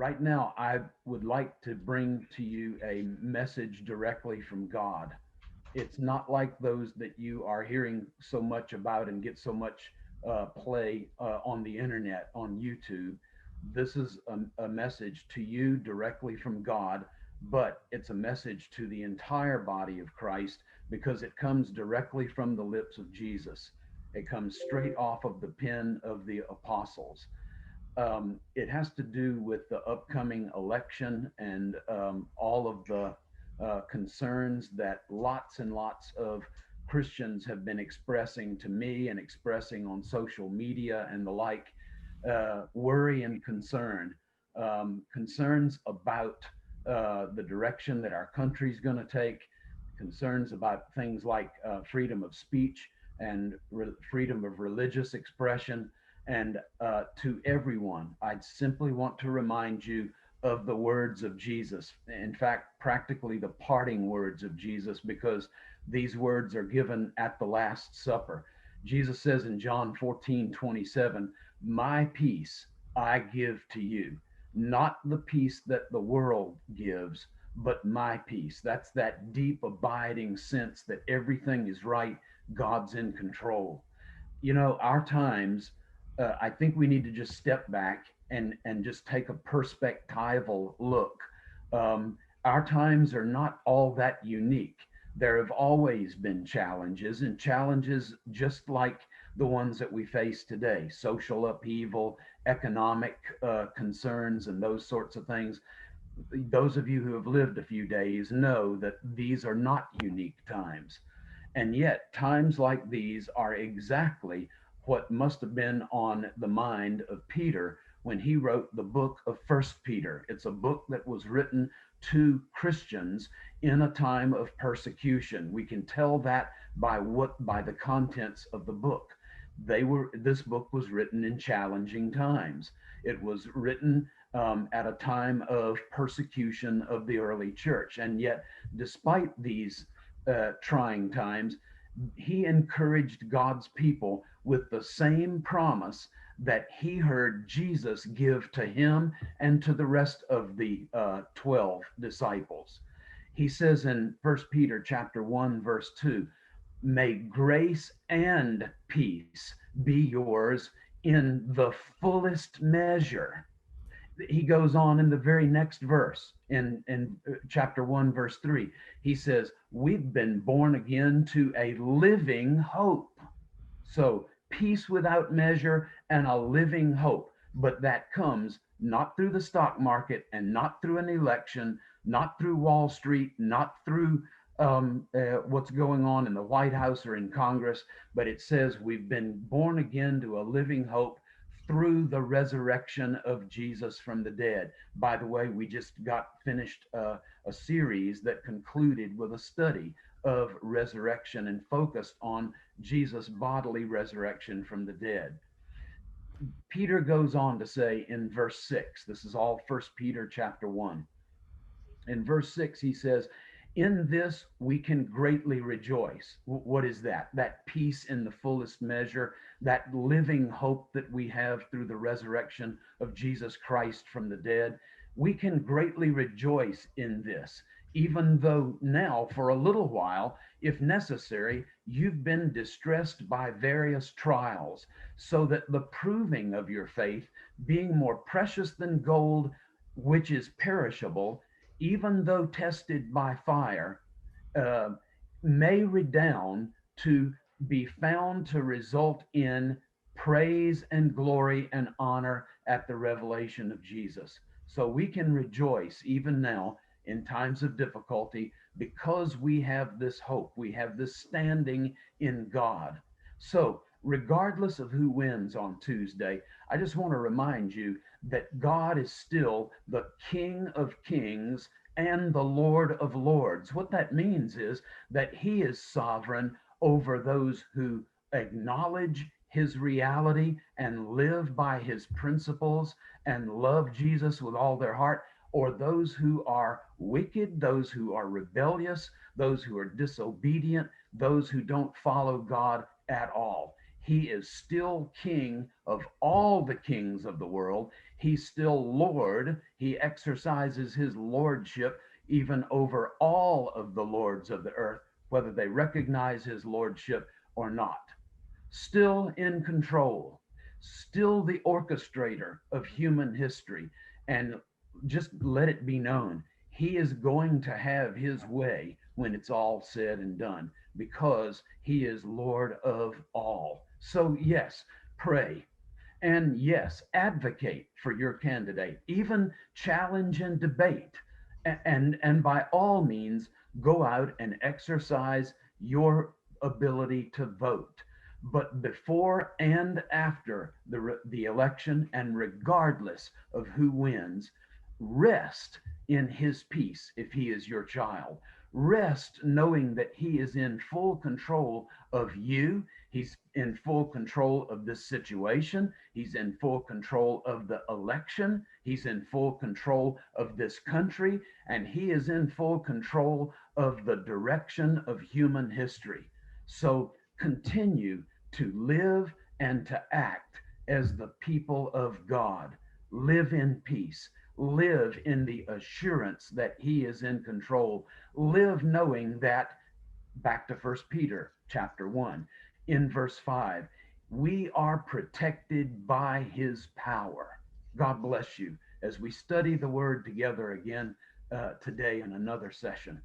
Right now, I would like to bring to you a message directly from God. It's not like those that you are hearing so much about and get so much play on the internet, on YouTube. This is a message to you directly from God, but it's a message to the entire body of Christ because it comes directly from the lips of Jesus. It comes straight off of the pen of the apostles. It has to do with the upcoming election and all of the concerns that lots and lots of Christians have been expressing to me and expressing on social media and the like. Worry and concern, concerns about the direction that our country's going to take, concerns about things like freedom of speech and freedom of religious expression. And to everyone, I'd simply want to remind you of the words of Jesus. In fact, practically the parting words of Jesus, because these words are given at the Last Supper. Jesus says in John 14:27, "My peace I give to you, not the peace that the world gives, but my peace." That's that deep, abiding sense that everything is right, God's in control. Our times, I think we need to just step back and just take a perspectival look. Our times are not all that unique. There have always been challenges, and challenges just like the ones that we face today: social upheaval, economic concerns, and those sorts of things. Those of you who have lived a few days know that these are not unique times. And yet, times like these are exactly what must have been on the mind of Peter when he wrote the book of First Peter. It's a book that was written to Christians in a time of persecution. We can tell that by the contents of the book. This book was written in challenging times. It was written at a time of persecution of the early church. And yet, despite these trying times, he encouraged God's people with the same promise that he heard Jesus give to him and to the rest of the 12 disciples. He says in First Peter chapter 1 verse 2, "May grace and peace be yours in the fullest measure." He goes on in the very next verse in chapter 1 verse 3. He says, "We've been born again to a living hope." So peace without measure and a living hope, but that comes not through the stock market and not through an election, not through Wall Street, not through what's going on in the White House or in Congress, but it says we've been born again to a living hope through the resurrection of Jesus from the dead. By the way, we just got finished a series that concluded with a study of resurrection and focused on Jesus' bodily resurrection from the dead. Peter goes on to say in verse 6, this is all First Peter chapter 1. In verse 6, he says, "In this we can greatly rejoice." What is that? That peace in the fullest measure, that living hope that we have through the resurrection of Jesus Christ from the dead. We can greatly rejoice in this, even though now, for a little while, if necessary, you've been distressed by various trials, so that the proving of your faith, being more precious than gold, which is perishable, even though tested by fire, uh, may redound to be found to result in praise and glory and honor at the revelation of Jesus. So we can rejoice even now in times of difficulty because we have this hope. We have this standing in God. So, regardless of who wins on Tuesday, I just want to remind you that God is still the King of Kings and the Lord of Lords. What that means is that he is sovereign over those who acknowledge his reality and live by his principles and love Jesus with all their heart, or those who are wicked, those who are rebellious, those who are disobedient, those who don't follow God at all. He is still king of all the kings of the world. He's still Lord. He exercises his lordship even over all of the lords of the earth, whether they recognize his lordship or not. Still in control, still the orchestrator of human history. And just let it be known, he is going to have his way when it's all said and done because he is Lord of all. So, yes, pray. And yes, advocate for your candidate, even challenge and debate. And by all means, go out and exercise your ability to vote. But before and after the election, and regardless of who wins, rest in his peace if he is your child. Rest knowing that he is in full control of you. He's in full control of this situation. He's in full control of the election. He's in full control of this country. And he is in full control of the direction of human history. So continue to live and to act as the people of God. Live in peace. Live in the assurance that he is in control. Live knowing that, back to First Peter chapter 1, in verse 5, we are protected by his power. God bless you as we study the word together again today in another session.